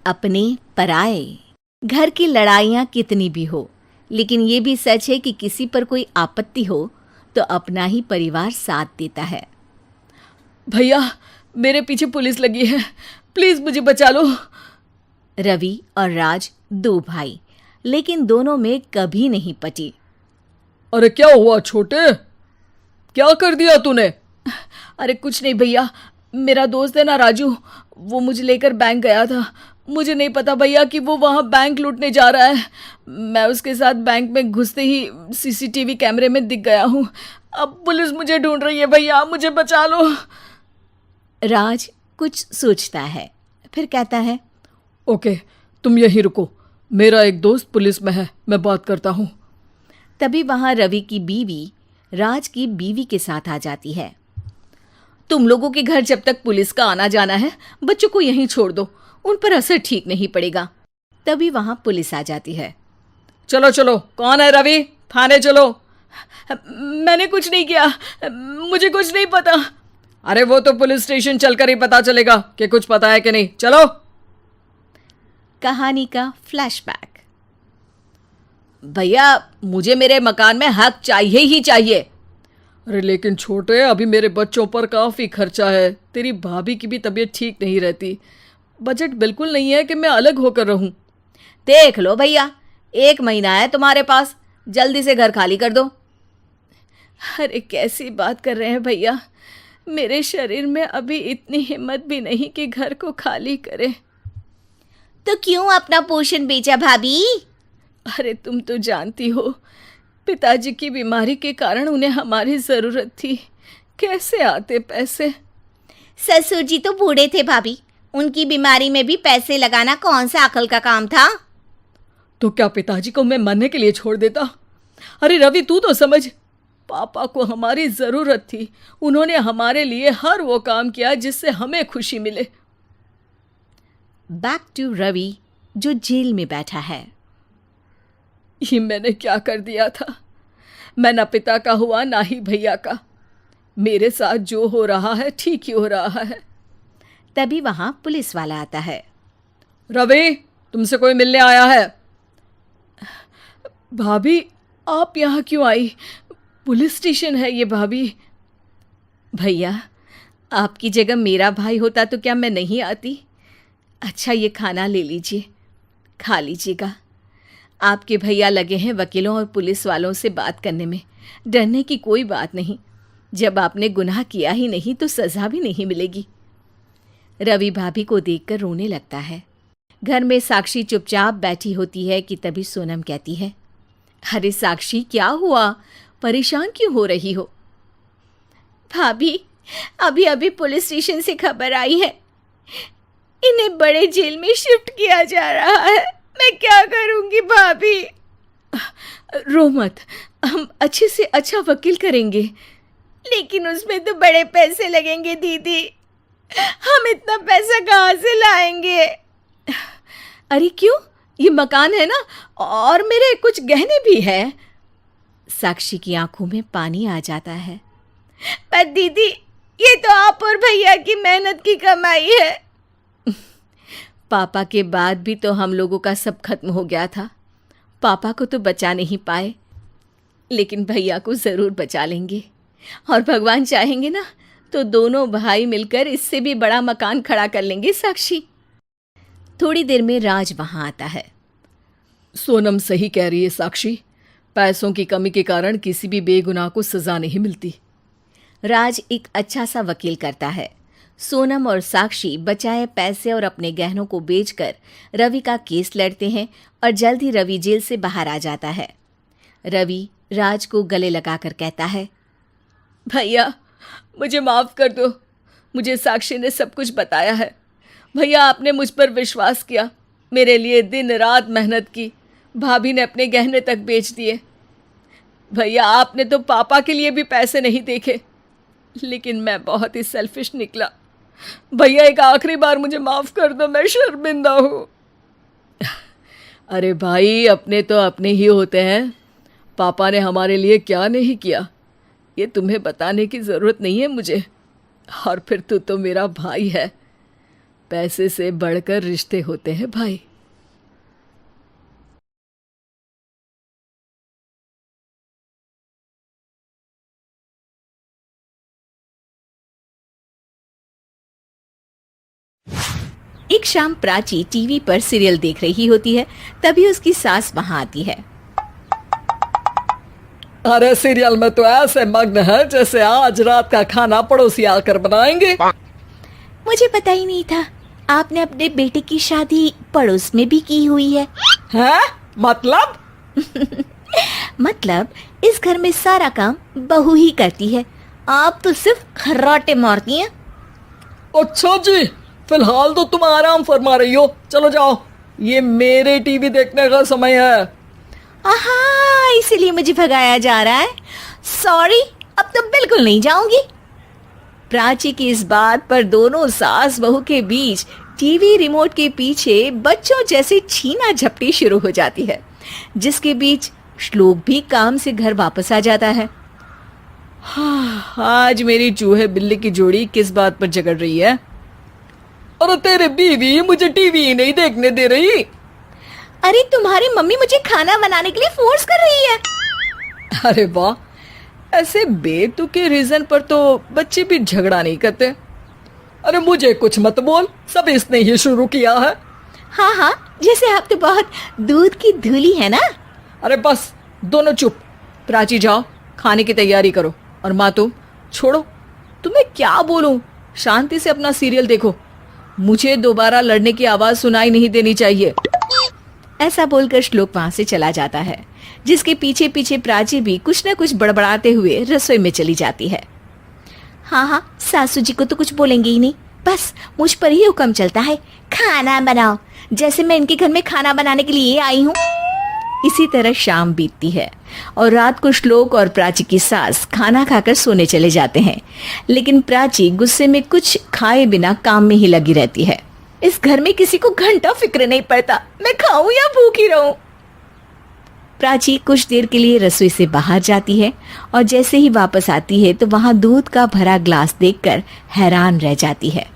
अपने पराए। घर की लड़ाइयाँ कितनी भी हो, लेकिन ये भी सच है कि किसी पर कोई आपत्ति हो तो अपना ही परिवार साथ देता है। भैया, मेरे पीछे पुलिस लगी है, प्लीज मुझे बचा लो। रवि और राज दो भाई, लेकिन दोनों में कभी नहीं पटी। अरे क्या हुआ छोटे, क्या कर दिया तूने? अरे कुछ नहीं भैया, मेरा दोस्त है ना राजू, वो मुझे लेकर बैंक गया था। मुझे नहीं पता भैया कि वो वहाँ बैंक लूटने जा रहा है। मैं उसके साथ बैंक में घुसते ही सीसीटीवी कैमरे में दिख गया हूँ। अब पुलिस मुझे ढूंढ रही है भैया, मुझे बचा लो। राज कुछ सोचता है, फिर कहता है, ओके, तुम यहीं रुको, मेरा एक दोस्त पुलिस में है, मैं बात करता हूँ। तभी वहां रवि की बीवी राज की बीवी के साथ आ जाती है। तुम लोगों के घर जब तक पुलिस का आना जाना है, बच्चों को यहीं छोड़ दो, उन पर असर ठीक नहीं पड़ेगा। तभी वहां पुलिस आ जाती है। चलो चलो, कौन है रवि, थाने चलो। मैंने कुछ नहीं किया, मुझे कुछ नहीं पता। अरे वो तो पुलिस स्टेशन चलकर ही पता चलेगा कि कुछ पता है कि नहीं, चलो। कहानी का फ्लैशबैक। भैया, मुझे मेरे मकान में हक चाहिए ही चाहिए। अरे लेकिन छोटे, अभी मेरे बच्चों पर काफ़ी खर्चा है, तेरी भाभी की भी तबीयत ठीक नहीं रहती, बजट बिल्कुल नहीं है कि मैं अलग होकर रहूं। देख लो भैया, 1 महीना है तुम्हारे पास, जल्दी से घर खाली कर दो। अरे कैसी बात कर रहे हैं भैया, मेरे शरीर में अभी इतनी हिम्मत भी नहीं कि घर को खाली करे। तो क्यों अपना पोषण बेचा भाभी? अरे तुम तो जानती हो, पिताजी की बीमारी के कारण उन्हें हमारी ज़रूरत थी, कैसे आते पैसे। ससुर जी तो बूढ़े थे भाभी, उनकी बीमारी में भी पैसे लगाना कौन सा अकल का काम था? तो क्या पिताजी को मैं मरने के लिए छोड़ देता? अरे रवि, तू तो समझ, पापा को हमारी ज़रूरत थी, उन्होंने हमारे लिए हर वो काम किया जिससे हमें खुशी मिले। बैक टू रवि, जो जेल में बैठा है। ये मैंने क्या कर दिया था? मैं ना पिता का हुआ ना ही भैया का। मेरे साथ जो हो रहा है ठीक ही हो रहा है। तभी वहां पुलिस वाला आता है। रवि, तुमसे कोई मिलने आया है। भाभी, आप यहाँ क्यों आई? पुलिस स्टेशन है ये भाभी। भैया, आपकी जगह मेरा भाई होता तो क्या मैं नहीं आती? अच्छा, ये खाना ले लीजिए, खा लीजिएगा। आपके भैया लगे हैं वकीलों और पुलिस वालों से बात करने में, डरने की कोई बात नहीं। जब आपने गुनाह किया ही नहीं तो सज़ा भी नहीं मिलेगी। रवि भाभी को देखकर रोने लगता है। घर में साक्षी चुपचाप बैठी होती है कि तभी सोनम कहती है, अरे साक्षी, क्या हुआ, परेशान क्यों हो रही हो? भाभी, अभी अभी पुलिस स्टेशन से खबर आई है, इन्हें बड़े जेल में शिफ्ट किया जा रहा है। मैं क्या करूंगी भाभी? रो मत, हम अच्छे से अच्छा वकील करेंगे। लेकिन उसमें तो बड़े पैसे लगेंगे दीदी, हम इतना पैसा कहाँ से लाएंगे? अरे क्यों, ये मकान है ना, और मेरे कुछ गहने भी हैं। साक्षी की आंखों में पानी आ जाता है। पर दीदी, ये तो आप और भैया की मेहनत की कमाई है। पापा के बाद भी तो हम लोगों का सब खत्म हो गया था। पापा को तो बचा नहीं पाए, लेकिन भैया को ज़रूर बचा लेंगे, और भगवान चाहेंगे ना तो दोनों भाई मिलकर इससे भी बड़ा मकान खड़ा कर लेंगे। साक्षी। थोड़ी देर में राज वहाँ आता है। सोनम सही कह रही है साक्षी, पैसों की कमी के कारण किसी भी बेगुनाह को सज़ा नहीं मिलती। राज एक अच्छा सा वकील करता है। सोनम और साक्षी बचाए पैसे और अपने गहनों को बेचकर रवि का केस लड़ते हैं और जल्द ही रवि जेल से बाहर आ जाता है। रवि राज को गले लगाकर कहता है, भैया मुझे माफ़ कर दो, मुझे साक्षी ने सब कुछ बताया है। भैया, आपने मुझ पर विश्वास किया, मेरे लिए दिन रात मेहनत की, भाभी ने अपने गहने तक बेच दिए। भैया, आपने तो पापा के लिए भी पैसे नहीं देखे, लेकिन मैं बहुत ही सेल्फिश निकला। भैया, एक आखिरी बार मुझे माफ़ कर दो, मैं शर्मिंदा हूँ। अरे भाई, अपने तो अपने ही होते हैं, पापा ने हमारे लिए क्या नहीं किया, ये तुम्हें बताने की ज़रूरत नहीं है मुझे। और फिर तू तो मेरा भाई है। पैसे से बढ़कर रिश्ते होते हैं भाई। एक शाम प्राची टीवी पर सीरियल देख रही होती है। तभी उसकी सास वहां आती है। अरे सीरियल में तो ऐसे मग्न है जैसे आज रात का खाना पड़ोसी आकर बनाएंगे। मुझे पता ही नहीं था आपने अपने बेटे की शादी पड़ोस में भी की हुई है। हैं? मतलब? मतलब इस घर में सारा काम बहू ही करती है, आप तो सिर्फ खर्राटे मारती हैं। अच्छा जी, फिलहाल तो तुम आराम फरमा रही हो, चलो जाओ, ये मेरे टीवी देखने का समय है। आहा, इसीलिए मुझे भगाया जा रहा है। सॉरी, अब तो बिल्कुल नहीं जाऊंगी। प्राची की इस बात पर दोनों सास बहू के बीच टीवी रिमोट के पीछे बच्चों जैसे छीना झपटी शुरू हो जाती है, जिसके बीच श्लोक भी काम से घर वापस आ जाता है। हाँ, आज मेरी चूहे बिल्ली की जोड़ी किस बात पर झगड़ रही है? अरे तेरे बीवी मुझे टीवी ही नहीं देखने दे रही। अरे तुम्हारी मम्मी मुझे खाना बनाने के लिए फोर्स कर रही है। अरे वाह, ऐसे बेतुके रीजन पर तो बच्चे भी झगड़ा नहीं करते। अरे मुझे कुछ मत बोल, सब इसने ही शुरू किया है। हाँ हाँ, जैसे आप तो बहुत दूध की धूली है ना। अरे बस, दोनों चुप। प्राची जाओ, खाने की तैयारी करो। और माँ तुम छोड़ो, तुम्हें क्या बोलूं, शांति से अपना सीरियल देखो, मुझे दोबारा लड़ने की आवाज सुनाई नहीं देनी चाहिए। ऐसा बोलकर श्लोक वहां से चला जाता है, जिसके पीछे पीछे प्राची भी कुछ न कुछ बड़बड़ाते हुए रसोई में चली जाती है। हाँ हाँ, सासू जी को तो कुछ बोलेंगे ही नहीं, बस मुझ पर ही हुक्म चलता है, खाना बनाओ, जैसे मैं इनके घर में खाना बनाने के लिए आई हूँ। इसी तरह शाम बीतती है और रात को श्लोक और प्राची की सास खाना खाकर सोने चले जाते हैं, लेकिन प्राची गुस्से में कुछ खाए बिना काम में ही लगी रहती है। इस घर में किसी को घंटा फिक्र नहीं पड़ता, मैं खाऊं या भूखी रहूं। प्राची कुछ देर के लिए रसोई से बाहर जाती है और जैसे ही वापस आती है तो वहां दूध का भरा ग्लास देखकर हैरान रह जाती है।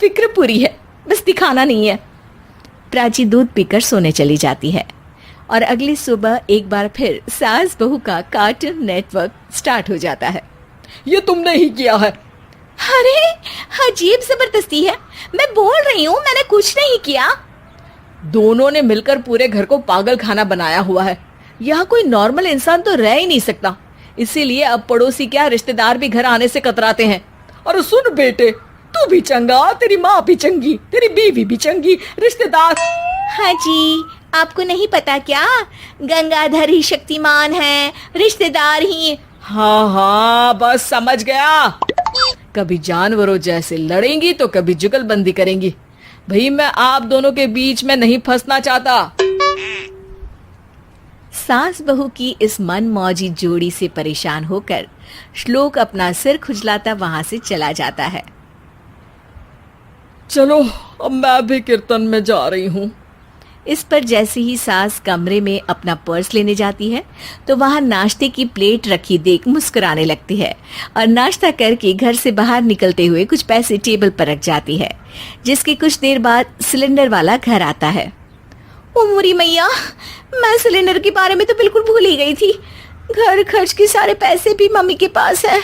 फिक्र पूरी है, बस दिखाना नहीं है। प्राची दूध पीकर सोने चली जाती है और अगली सुबह एक बार फिर सास बहू का कार्टून नेटवर्क स्टार्ट हो जाता है। ये तुमने ही किया है। अरे अजीब जबरदस्ती है, मैं बोल रही हूँ मैंने कुछ नहीं किया। दोनों ने मिलकर पूरे घर को पागल खाना बनाया हुआ है। यहाँ कोई नॉर्मल इंसान तो रह ही नहीं सकता, इसीलिए अब पड़ोसी क्या रिश्तेदार भी घर आने से कतराते हैं। और सुन बेटे, तू भी चंगा, तेरी माँ भी चंगी, तेरी बीवी भी चंगी, रिश्तेदार। हाँ जी, आपको नहीं पता क्या, गंगाधर ही शक्तिमान है, रिश्तेदार ही। हाँ हाँ, बस समझ गया। कभी जानवरों जैसे लड़ेंगी तो कभी जुगलबंदी करेंगी। भाई मैं आप दोनों के बीच में नहीं फंसना चाहता। सास बहू की इस मन मौजी जोड़ी से परेशान होकर श्लोक अपना सिर खुजलाता वहां से चला जाता है। चलो अब मैं भी कीर्तन में जा रही हूँ। इस पर जैसे ही सास कमरे में अपना पर्स लेने जाती है तो वहां नाश्ते की प्लेट रखी देख मुस्कुराने लगती है और नाश्ता करके घर से बाहर निकलते हुए कुछ पैसे टेबल पर रख जाती है, जिसके कुछ देर बाद सिलेंडर वाला घर आता है। ओ मोरी मैया, मैं सिलेंडर के बारे में तो बिल्कुल भूल ही गई थी। घर खर्च के सारे पैसे भी मम्मी के पास है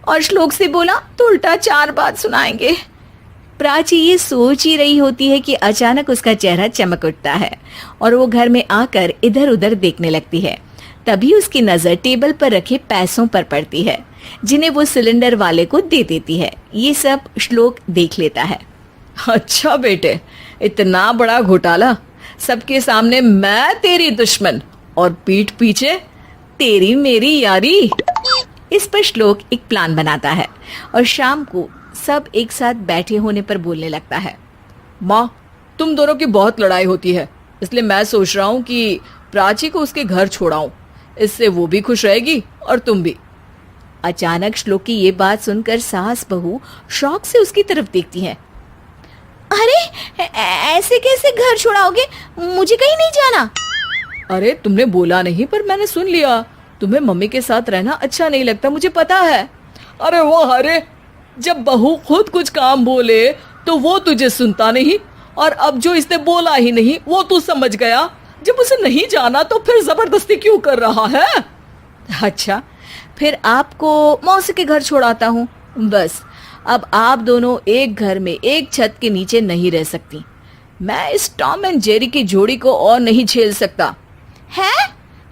और श्लोक से बोला तो उल्टा 4 बात सुनाएंगे। प्राची ये सोच ही रही होती है कि अचानक उसका चेहरा चमक उठता है और वो घर में आकर इधर उधर देखने लगती है। तभी उसकी नजर टेबल पर रखे पैसों पर पड़ती है, जिन्हें वो सिलेंडर वाले को दे देती है। ये सब श्लोक देख लेता है। अच्छा बेटे, इतना बड़ा घोटाला, सबके सामने मैं तेरी दुश्मन और पीठ पीछे तेरी मेरी यारी। इस पर श्लोक एक प्लान बनाता है और शाम को सब एक साथ बैठे होने पर बोलने लगता है। माँ, तुम दोनों की बहुत लड़ाई होती है, इसलिए मैं सोच रहा हूँ कि प्राची को उसके घर छोड़ाऊं, इससे वो भी खुश रहेगी और तुम भी। अचानक श्लोक की ये बात सुनकर सास बहू शौक से उसकी तरफ देखती हैं। अरे ऐसे कैसे घर छोड़ाओगे, मुझे कहीं नहीं जाना। अरे तुमने बोला नहीं पर मैंने सुन लिया, तुम्हें मम्मी के साथ रहना अच्छा नहीं लगता, मुझे पता है। अरे वो, अरे जब बहू खुद कुछ काम बोले तो वो तुझे सुनता नहीं, और अब जो इसने बोला ही नहीं वो तू समझ गया। जब उसे नहीं जाना तो फिर जबरदस्ती क्यों कर रहा है? अच्छा, फिर आपको मौसी के घर छोड़ाता हूँ। बस अब आप दोनों एक घर में एक छत के नीचे नहीं रह सकती। मैं इस टॉम एंड जेरी की जोड़ी को और नहीं झेल सकता। है?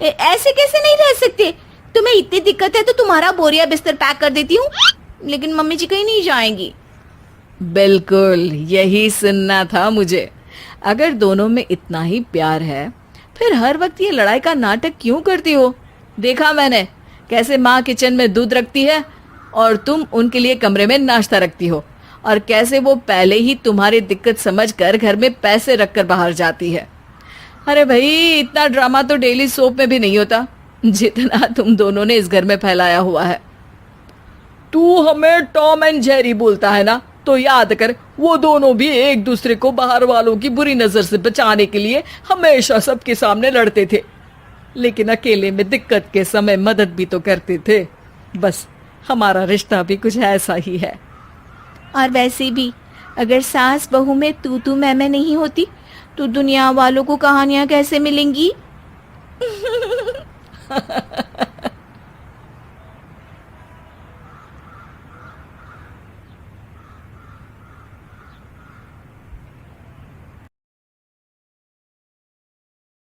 ऐसे कैसे नहीं रह सकते? तुम्हें इतनी दिक्कत है तो तुम्हारा बोरिया बिस्तर पैक कर देती हूँ, लेकिन मम्मी जी कहीं नहीं जाएंगी। बिल्कुल यही सुनना था मुझे। अगर दोनों में इतना ही प्यार है फिर हर वक्त ये लड़ाई का नाटक क्यों करती हो? देखा मैंने कैसे माँ किचन में दूध रखती है और तुम उनके लिए कमरे में नाश्ता रखती हो, और कैसे वो पहले ही तुम्हारी दिक्कत समझकर घर में पैसे रखकर बाहर जाती है। अरे भाई, इतना ड्रामा तो डेली सोप में भी नहीं होता जितना तुम दोनों ने इस घर में फैलाया हुआ है। तू हमें टॉम एंड जेरी बोलता है ना, तो याद कर वो दोनों भी एक दूसरे को बाहर वालों की बुरी नजर से बचाने के लिए हमेशा सबके सामने लड़ते थे, लेकिन अकेले में दिक्कत के समय मदद भी तो करते थे। बस हमारा रिश्ता भी कुछ ऐसा ही है। और वैसे भी अगर सास बहू में तू मैं नहीं होती तो दुनिया वालों को कहानियां कैसे मिलेंगी?